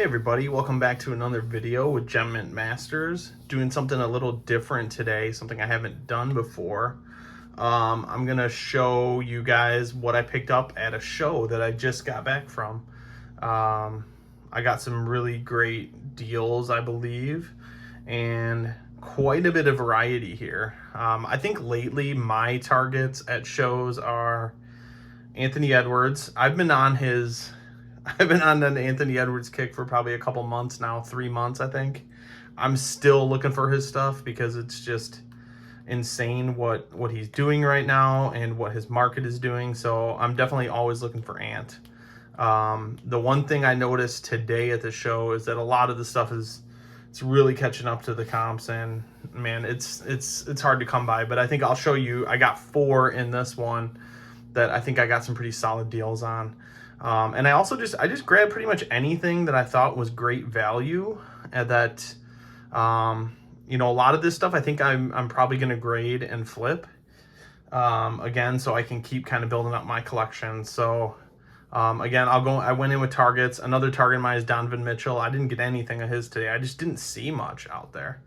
everybody, welcome back to another video with Gem Mint Masters. Doing something a little different today, something I haven't done before. I'm gonna show you guys what I picked up at a show that I just got back from. I got some really great deals, I believe, and quite a bit of variety here. I think lately my targets at shows are Anthony Edwards. I've been on an Anthony Edwards kick for probably a couple months now, 3 months, I think. I'm still looking for his stuff because it's just insane what he's doing right now and what his market is doing. So I'm definitely always looking for Ant. The one thing I noticed today at the show is that a lot of the stuff it's really catching up to the comps, and man, it's hard to come by. But I think I'll show you. I got 4 in this one that I think I got some pretty solid deals on. And I just grabbed pretty much anything that I thought was great value, and that, a lot of this stuff I think I'm probably going to grade and flip, again, so I can keep kind of building up my collection. So, again, I went in with targets. Another target of mine is Donovan Mitchell. I didn't get anything of his today. I just didn't see much out there.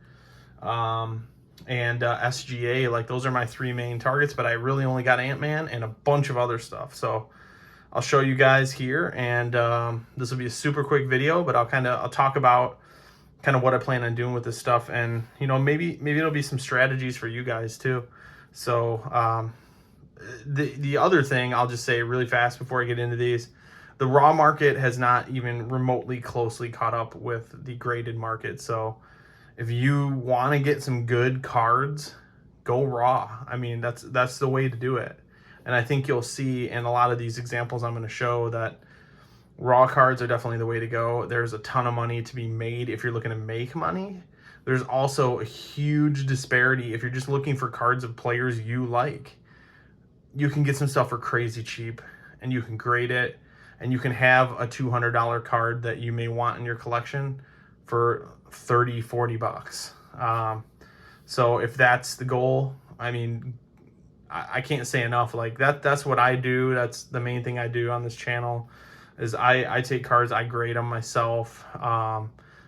And SGA, like, those are my 3 main targets, but I really only got Ant-Man and a bunch of other stuff. So I'll show you guys here, and this will be a super quick video, but I'll talk about kind of what I plan on doing with this stuff, and maybe it'll be some strategies for you guys too. So the other thing I'll just say really fast before I get into these, the raw market has not even remotely closely caught up with the graded market. So if you want to get some good cards, go raw. I mean, that's the way to do it. And I think you'll see in a lot of these examples I'm going to show that raw cards are definitely the way to go. There's a ton of money to be made if you're looking to make money. There's also a huge disparity if you're just looking for cards of players you like. You can get some stuff for crazy cheap, and you can grade it, and you can have a $200 card that you may want in your collection for 30, 40 bucks. So if that's the goal, I mean, I can't say enough. Like that's what I do. That's the main thing I do on this channel, is I take cards, I grade them myself,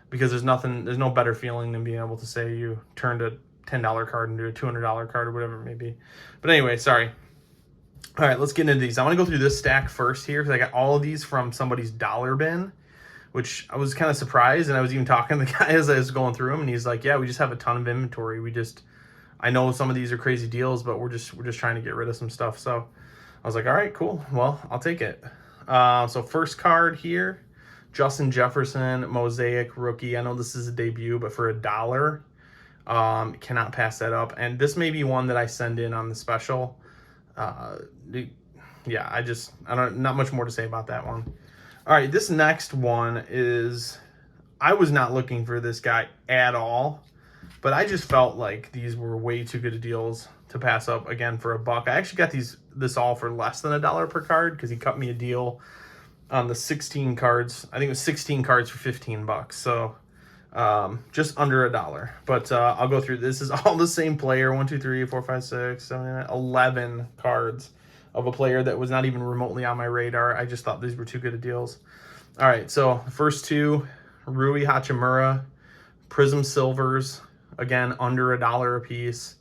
because there's no better feeling than being able to say you turned a $10 card into a $200 card or whatever it may be. But anyway, sorry. All right, let's get into these. I want to go through this stack first here, because I got all of these from somebody's dollar bin, which I was kind of surprised. And I was even talking to the guy as I was going through them, and he's like, yeah, we just have a ton of inventory. I know some of these are crazy deals, but we're just trying to get rid of some stuff. So I was like, all right, cool. Well, I'll take it. So first card here, Justin Jefferson, Mosaic Rookie. I know this is a debut, but for $1, cannot pass that up. And this may be one that I send in on the special. Yeah, not much more to say about that one. All right, this next one is, I was not looking for this guy at all, but I just felt like these were way too good of deals to pass up, again, for $1. I actually got this all for less than $1 per card, because he cut me a deal on the 16 cards. I think it was 16 cards for 15 bucks. So just under $1. But I'll go through. This is all the same player. 1, 2, 3, 4, 5, 6, 7, 8, 9, 11 cards of a player that was not even remotely on my radar. I just thought these were too good of deals. All right, so the first 2, Rui Hachimura, Prism Silvers. Again, under $1 a piece.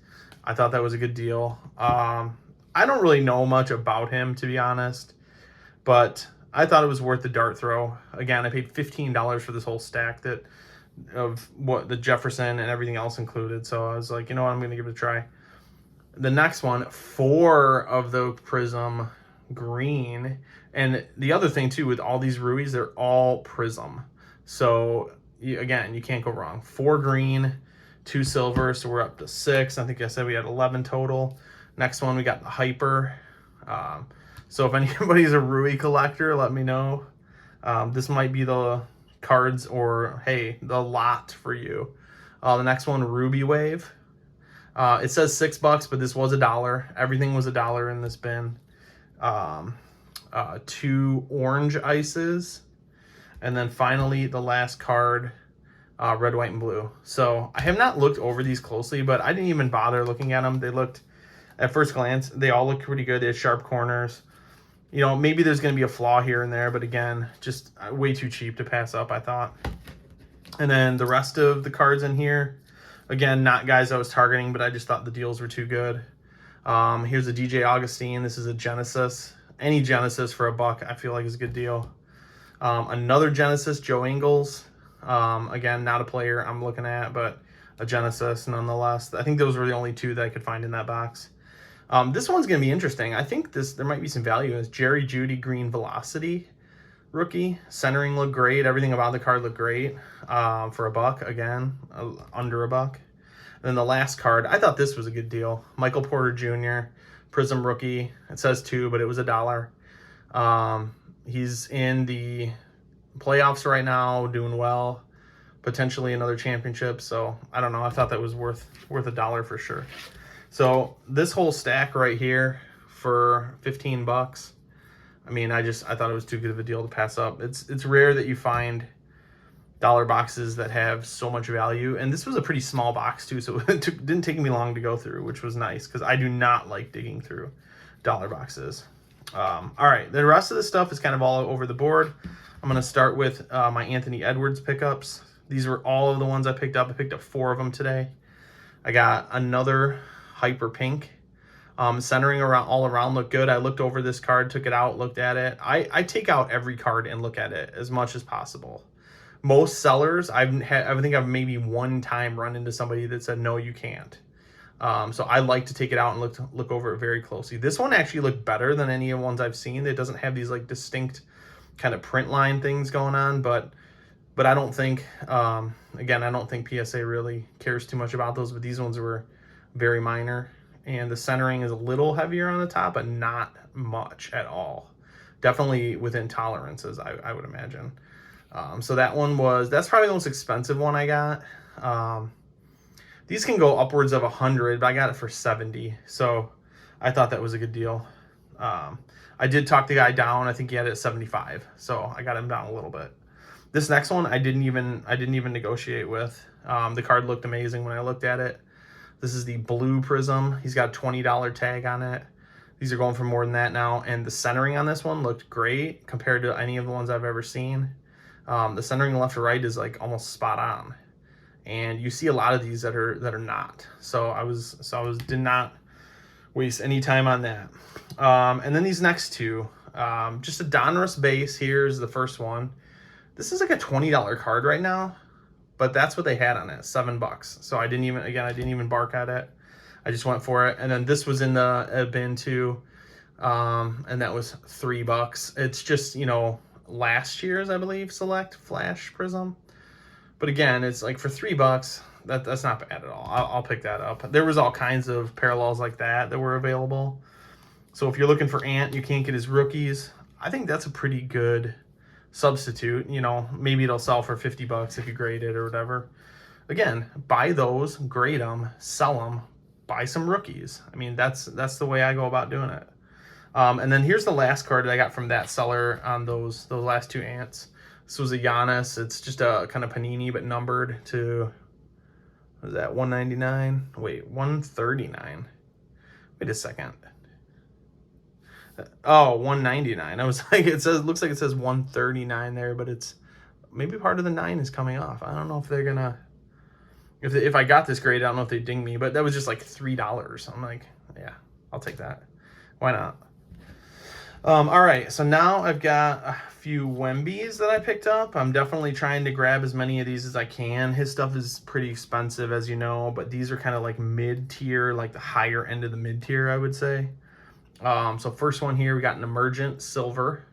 I thought that was a good deal. I don't really know much about him, to be honest, but I thought it was worth the dart throw. Again, I paid $15 for this whole stack of what the Jefferson and everything else included. So I was like, you know what, I'm going to give it a try. The next one, 4 of the Prism green. And the other thing, too, with all these Rui's, they're all Prism. So, again, you can't go wrong. 4 green, 2 silver, so we're up to 6. I think I said we had 11 total. Next one, we got the Hyper. So if anybody's a Rui collector, let me know. This might be the cards, or, hey, the lot for you. The next one, Ruby Wave. It says $6, but this was $1. Everything was $1 in this bin. 2 orange ices. And then finally, the last card, red, white, and blue. So I have not looked over these closely, but I didn't even bother looking at them. They looked, at first glance, they all looked pretty good. They had sharp corners. You know, maybe there's going to be a flaw here and there, but again, just way too cheap to pass up, I thought. And then the rest of the cards in here, again, not guys I was targeting, but I just thought the deals were too good. Here's a DJ Augustine. This is a Genesis. Any Genesis for $1, I feel like is a good deal. Another Genesis, Joe Ingles. Again, not a player I'm looking at, but a Genesis nonetheless. I think those were the only two that I could find in that box. This one's going to be interesting. I think there might be some value. It's Jerry Jeudy Green Velocity rookie. Centering looked great. Everything about the card looked great for $1. Again, under $1. And then the last card, I thought this was a good deal. Michael Porter Jr., Prism rookie. It says $2, but it was $1. He's in the playoffs right now, doing well. Potentially another championship. So I don't know. I thought that was worth $1 for sure. So this whole stack right here for $15. I mean, I thought it was too good of a deal to pass up. It's rare that you find dollar boxes that have so much value, and this was a pretty small box too, so it didn't take me long to go through, which was nice because I do not like digging through dollar boxes. All right, the rest of the stuff is kind of all over the board. I'm going to start with my Anthony Edwards pickups. These were all of the ones I picked up. I picked up 4 of them today. I got another Hyper Pink. Centering all around looked good. I looked over this card, took it out, looked at it. I take out every card and look at it as much as possible. Most sellers, I think I've maybe one time run into somebody that said, no, you can't. So I like to take it out and look over it very closely. This one actually looked better than any of the ones I've seen. It doesn't have these like distinct kind of print line things going on, but I don't think, again, I don't think PSA really cares too much about those, but these ones were very minor. And the centering is a little heavier on the top, but not much at all. Definitely within tolerances, I would imagine. So that's probably the most expensive one I got. These can go upwards of 100, but I got it for 70. So I thought that was a good deal. I did talk the guy down. I think he had it at 75. So I got him down a little bit. This next one, I didn't even negotiate with. The card looked amazing when I looked at it. This is the blue Prism. He's got a $20 tag on it. These are going for more than that now. And the centering on this one looked great compared to any of the ones I've ever seen. The centering left to right is like almost spot on. And you see a lot of these that are not. So I did not waste any time on that. And then these next two, just a Donruss base. Here's the first one. This is like a $20 card right now. But that's what they had on it, $7. So I didn't even bark at it. I just went for it. And then this was in the bin too. And that was $3. It's just, last year's, I believe, Select Flash Prism. But again, it's like for $3, that's not bad at all. I'll pick that up. There was all kinds of parallels like that were available. So if you're looking for Ant, you can't get his rookies. I think that's a pretty good substitute. Maybe it'll sell for $50 if you grade it or whatever. Again, buy those, grade them, sell them, buy some rookies. I mean, that's the way I go about doing it. And then here's the last card that I got from that seller on those last 2 Ants. This was a Giannis. It's just a kind of panini, but numbered to, what is that, 199? Wait, 139. Wait a second. Oh, 199. I was like, looks like it says 139 there, but it's maybe part of the 9 is coming off. I don't know if they're gonna, if I got this grade, I don't know if they ding me, but that was just like $3. I'm like, yeah, I'll take that. Why not? All right, so now I've got a few Wembys that I picked up. I'm definitely trying to grab as many of these as I can. His stuff is pretty expensive, as you know, but these are kind of like mid-tier, like the higher end of the mid-tier, I would say. So first one here, we got an Emergent Silver.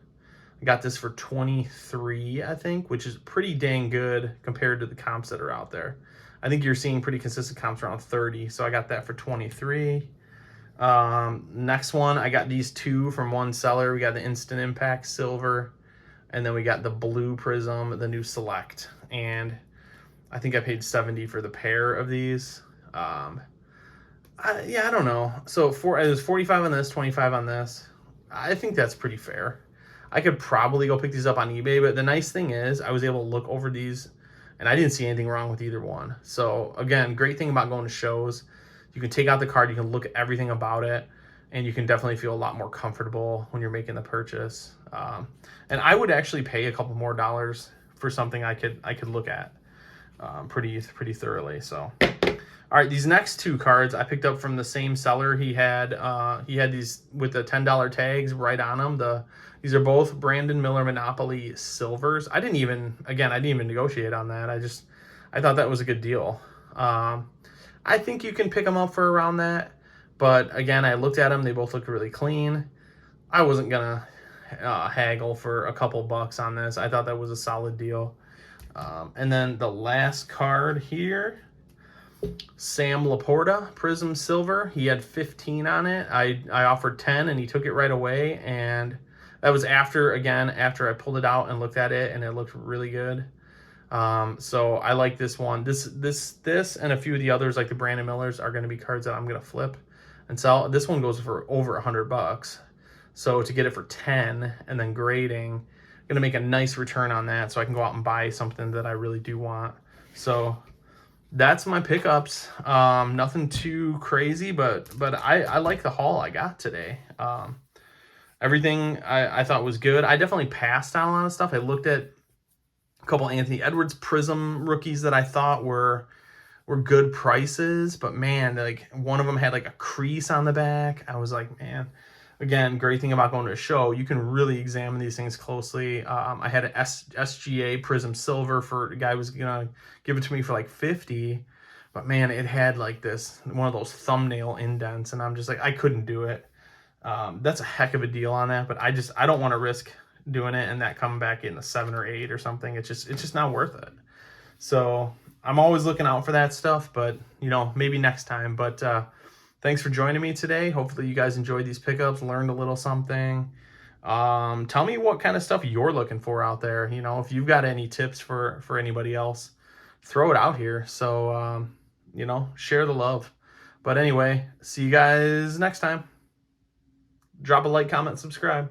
I got this for 23, I think, which is pretty dang good compared to the comps that are out there. I think you're seeing pretty consistent comps around 30, so I got that for 23. Next one, I got these 2 from one seller. We got the Instant Impact Silver, and then we got the blue Prism, the new Select. And I think I paid 70 for the pair of these. Yeah, I don't know. So it was 45 on this, 25 on this. I think that's pretty fair. I could probably go pick these up on eBay, but the nice thing is I was able to look over these and I didn't see anything wrong with either one. So again, great thing about going to shows, you can take out the card, you can look at everything about it. and you can definitely feel a lot more comfortable when you're making the purchase. And I would actually pay a couple more dollars for something I could look at pretty thoroughly. So, all right, these next two cards I picked up from the same seller. He had these with the $10 tags right on them. These are both Brandon Miller Monopoly Silvers. I didn't even negotiate on that. I thought that was a good deal. I think you can pick them up for around that. But again, I looked at them. They both looked really clean. I wasn't going to haggle for a couple bucks on this. I thought that was a solid deal. And then the last card here, Sam Laporta Prism Silver. He had 15 on it. I offered 10 and he took it right away. And that was after I pulled it out and looked at it, and it looked really good. So I like this one. This and a few of the others, like the Brandon Millers, are going to be cards that I'm going to flip and sell. This one goes for over $100. So to get it for 10 and then grading, I'm going to make a nice return on that, so I can go out and buy something that I really do want. So that's my pickups. Nothing too crazy, but I like the haul I got today. Everything I thought was good. I definitely passed on a lot of stuff. I looked at a couple Anthony Edwards Prism rookies that I thought were good prices, but man, like one of them had like a crease on the back. I was like, man, again, great thing about going to a show, you can really examine these things closely. I had an SGA Prism Silver for a guy who was gonna give it to me for like 50, but man, it had like one of those thumbnail indents, and I'm just like, I couldn't do it. That's a heck of a deal on that, but I don't want to risk doing it and that coming back in a 7 or 8 or something. It's just not worth it. So I'm always looking out for that stuff, but maybe next time. But thanks for joining me today. Hopefully you guys enjoyed these pickups, learned a little something. Tell me what kind of stuff you're looking for out there. If you've got any tips for anybody else, throw it out here. So share the love. But anyway, see you guys next time. Drop a like, comment, subscribe.